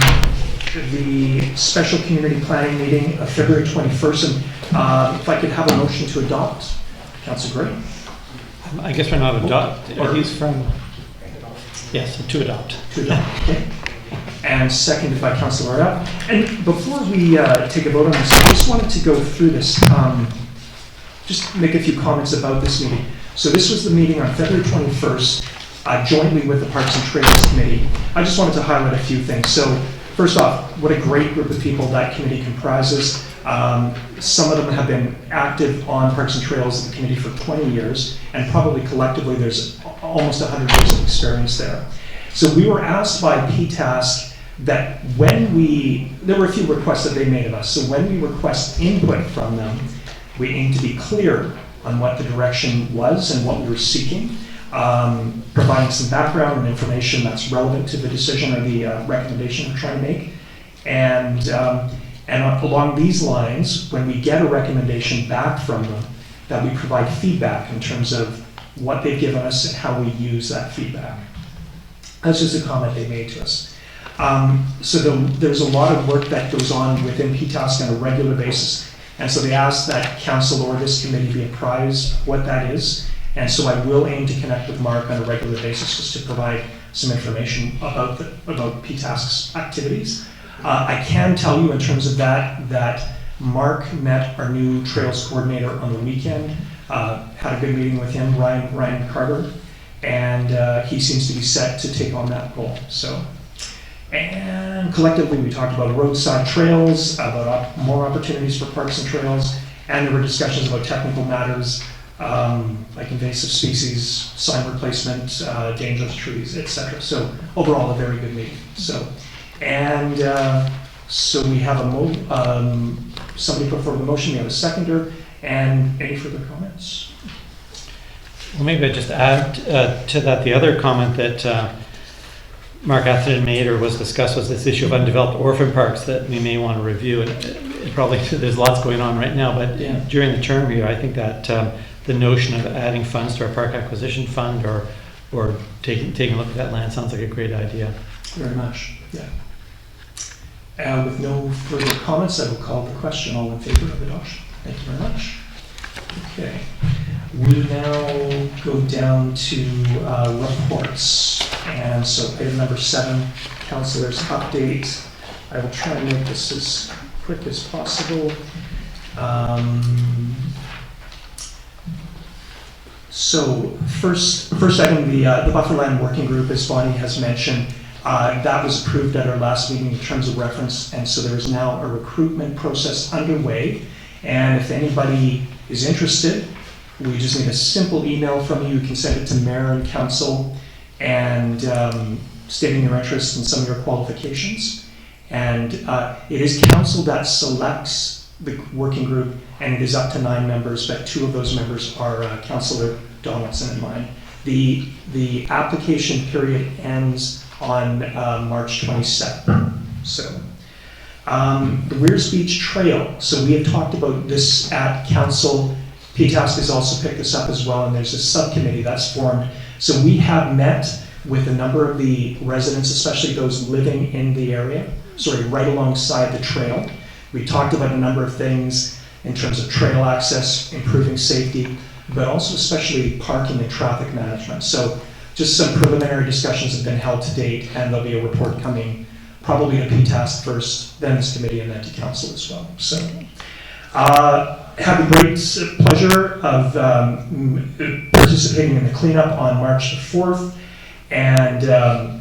the special community planning meeting of February 21st. And if I could have a motion to adopt, Councillor Gray. I guess we're not adopt. Are these from? Yes, to adopt. To adopt, okay. And seconded by Councillor Rapp. And before we take a vote on this, I just wanted to go through this, just make a few comments about this meeting. So this was the meeting on February 21st, jointly with the Parks and Trails Committee. I just wanted to highlight a few things. So first off, what a great group of people that committee comprises. Some of them have been active on Parks and Trails in the committee for 20 years, and probably collectively there's almost 100 years of experience there. So we were asked by PTASC that there were a few requests that they made of us. So when we request input from them, we aim to be clear on what the direction was and what we were seeking, providing some background and information that's relevant to the decision or the recommendation we're trying to make. And along these lines, when we get a recommendation back from them, that we provide feedback in terms of what they've given us and how we use that feedback. That's just a comment they made to us. So there's a lot of work that goes on within PTASC on a regular basis. And so they asked that council or this committee be apprised of what that is. And so I will aim to connect with Mark on a regular basis just to provide some information about PTASC's activities. I can tell you in terms of that Mark met our new trails coordinator on the weekend, had a good meeting with him, Ryan Carter, and he seems to be set to take on that role. So, and collectively we talked about roadside trails, about more opportunities for parks and trails, and there were discussions about technical matters like invasive species, sign replacement, dangerous trees, etc. So overall a very good meeting. So. And so we have somebody put forward the motion, we have a seconder, and any further comments? Well, maybe I just add to that the other comment that Mark Atherton made or was discussed was this issue of undeveloped orphan parks that we may want to review. And it probably there's lots going on right now, but during the term here, I think that the notion of adding funds to our park acquisition fund or taking a look at that land sounds like a great idea. Very much, yeah. With no further comments, I will call the question. All in favor of adoption? Thank you very much. Okay. We now go down to reports. And so item number 7, Councillors' update. I will try and make this as quick as possible. So first item, the Bufferland Working Group, as Bonnie has mentioned, that was approved at our last meeting in terms of reference, and so there is now a recruitment process underway. And if anybody is interested, we just need a simple email from you. You can send it to mayor and council, and stating your interest in some of your qualifications. And it is council that selects the working group, and it is up to 9 members, but 2 of those members are Councillor Donaldson and mine. The application period ends on March 27th. So, the Weirs Beach Trail. So we have talked about this at council. PTASC has also picked this up as well, and there's a subcommittee that's formed. So we have met with a number of the residents, especially those living in the area, right alongside the trail. We talked about a number of things in terms of trail access, improving safety, but also especially parking and traffic management. So just some preliminary discussions have been held to date, and there'll be a report coming probably to PTASC first, then this committee, and then to council as well. So have the great pleasure of participating in the cleanup on March the 4th. And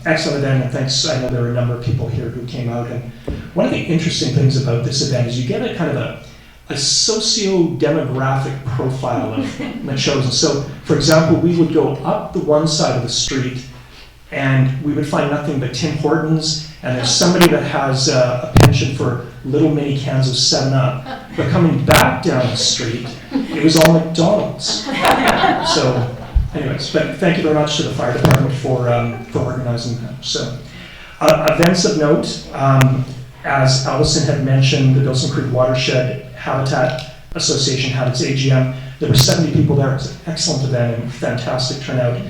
excellent event, and thanks. I know there were a number of people here who came out. And one of the interesting things about this event is you get a kind of a socio-demographic profile of Metchosin. So, for example, we would go up the one side of the street and we would find nothing but Tim Hortons, and there's somebody that has a penchant for little mini cans of 7-Up. But coming back down the street, it was all McDonald's. So, anyways, but thank you very much to the fire department for organizing that. So, events of note, as Allison had mentioned, the Bilson Creek Watershed Habitat Association had its AGM. There were 70 people there. It was an excellent event and fantastic turnout.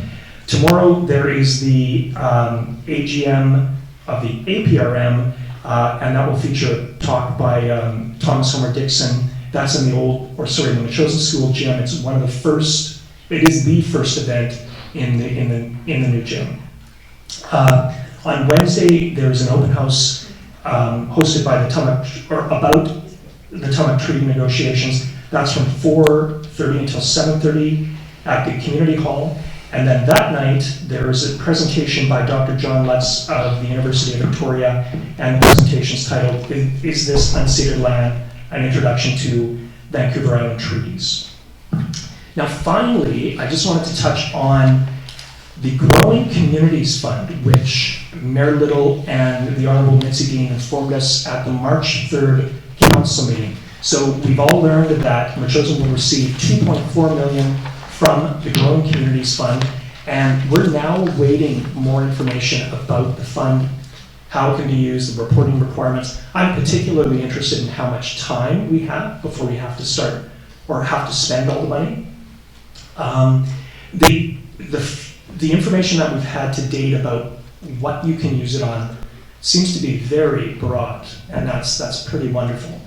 Tomorrow, there is the AGM of the APRM, and that will feature a talk by Thomas Homer Dixon. That's in the the Metchosin School gym. It's one of the first, it is the first event in the new gym. On Wednesday, there is an open house hosted by about the Tummock Treaty negotiations. That's from 4:30 until 7:30 at the community hall. And then that night, there is a presentation by Dr. John Lutz of the University of Victoria, and the presentation is titled, Is This Unceded Land? An Introduction to Vancouver Island Treaties. Now finally, I just wanted to touch on the Growing Communities Fund, which Mayor Little and the Honourable Mitzi Dean informed us at the March 3rd council meeting. So we've all learned that Metchosin will receive $2.4 million from the Growing Communities Fund, and we're now awaiting more information about the fund, how it can be used, the reporting requirements. I'm particularly interested in how much time we have before we have to start or have to spend all the money. The information that we've had to date about what you can use it on seems to be very broad, and that's pretty wonderful.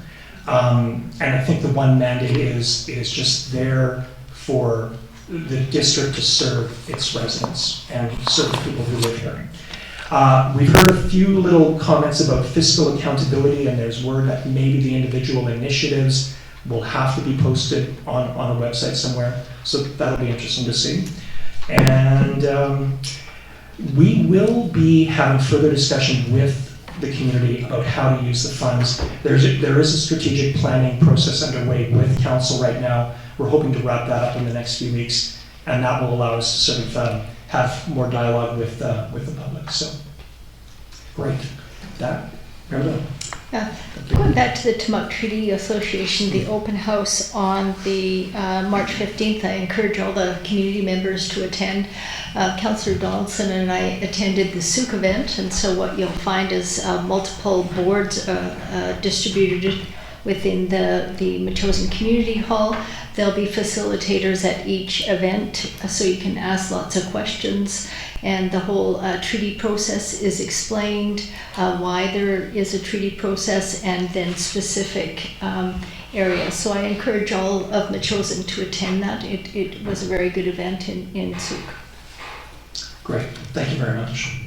And I think the one mandate is just there for the district to serve its residents and serve the people who live here. We've heard a few little comments about fiscal accountability, and there's word that maybe the individual initiatives will have to be posted on a website somewhere, so that'll be interesting to see. And we will be having further discussion with the community about how to use the funds. There is a strategic planning process underway with council right now. We're hoping to wrap that up in the next few weeks, and that will allow us to sort of have more dialogue with the public. So, great. That, Marilyn. Going back to the Tummock Treaty Association, the open house on the March 15th, I encourage all the community members to attend. Councillor Donaldson and I attended the Souk event, and so what you'll find is multiple boards distributed within the Metchosin Community Hall. There'll be facilitators at each event, so you can ask lots of questions, and the whole treaty process is explained, why there is a treaty process, and then specific areas. So I encourage all of Metchosin to attend that. It was a very good event in Souk. Great, thank you very much.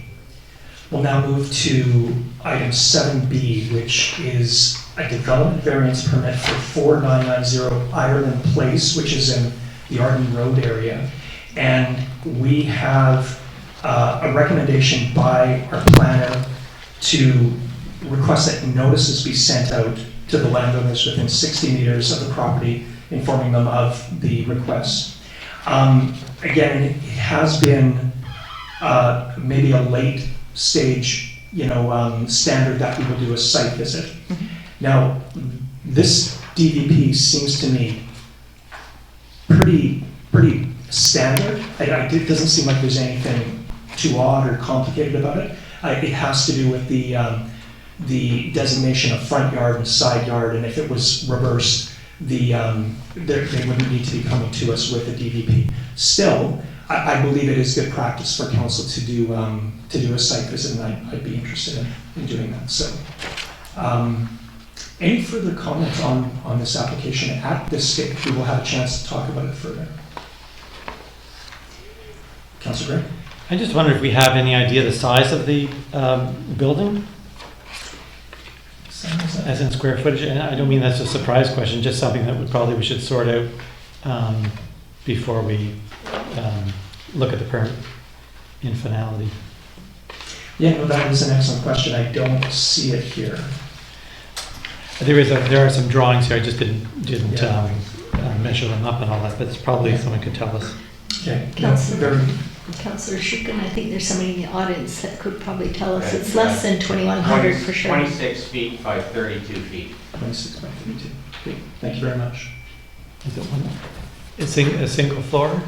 We'll now move to item 7B, which is a development variance permit for 4990 Ireland Place, which is in the Arden Road area. And we have a recommendation by our planner to request that notices be sent out to the landowners within 60 meters of the property, informing them of the request. Again, it has been maybe a late stage, standard that we will do a site visit. Now, this DVP seems to me pretty standard. It doesn't seem like there's anything too odd or complicated about it. It has to do with the designation of front yard and side yard, and if it was reversed, they wouldn't need to be coming to us with a DVP. Still, I believe it is good practice for council to do a site visit, and I'd be interested in doing that. So, any further comments on this application at this stage? We will have a chance to talk about it further. Councillor Gray? I just wonder if we have any idea the size of the building? As in square footage, and I don't mean that's a surprise question, just something that we should sort out before we look at the permit in finality. Yeah, no, that is an excellent question. I don't see it here. There are some drawings here. I just didn't measure them up and all that, but it's probably someone could tell us. Okay. Councillor Shukin, I think there's somebody in the audience that could probably tell us. It's less than 2,100 for sure. 26 feet by 32 feet. 26 by 32. Okay. Thank you very much. Is it one? It's a single floor?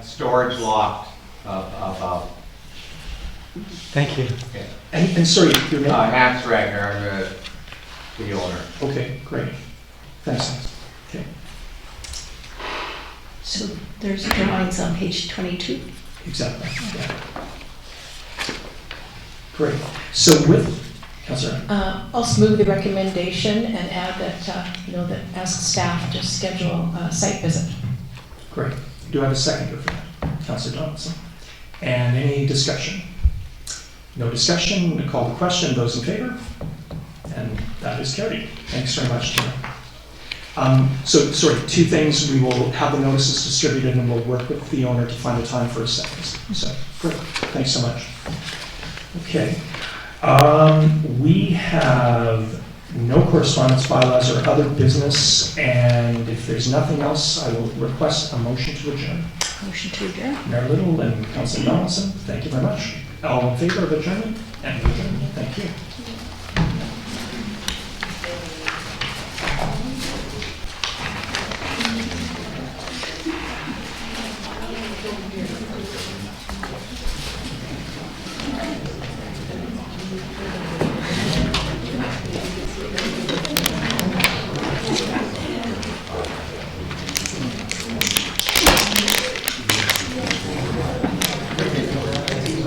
Storage loft above. Thank you. Okay. And sorry, your name? Hans Ragnar, the owner. Okay, great. Thanks. Okay. So there's drawings on page 22. Exactly. Yeah. Great. So with, Councillor, Also move the recommendation and add that, that ask staff to schedule a site visit. great. Do I have a seconder for that? Councillor Donaldson. And any discussion? No discussion, we call the question. Those in favor? And that is carried. Thanks very much, Tina. So, sorry, two things. We will have the notices distributed and we'll work with the owner to find a time for a second. So, great. Thanks so much. Okay. We have no correspondence, bylaws, or other business, and if there's nothing else, I will request a motion to adjourn. Motion to adjourn. Mayor Little and Councilor Donaldson, thank you very much. All in favor of adjournment? And we adjourn. Thank you.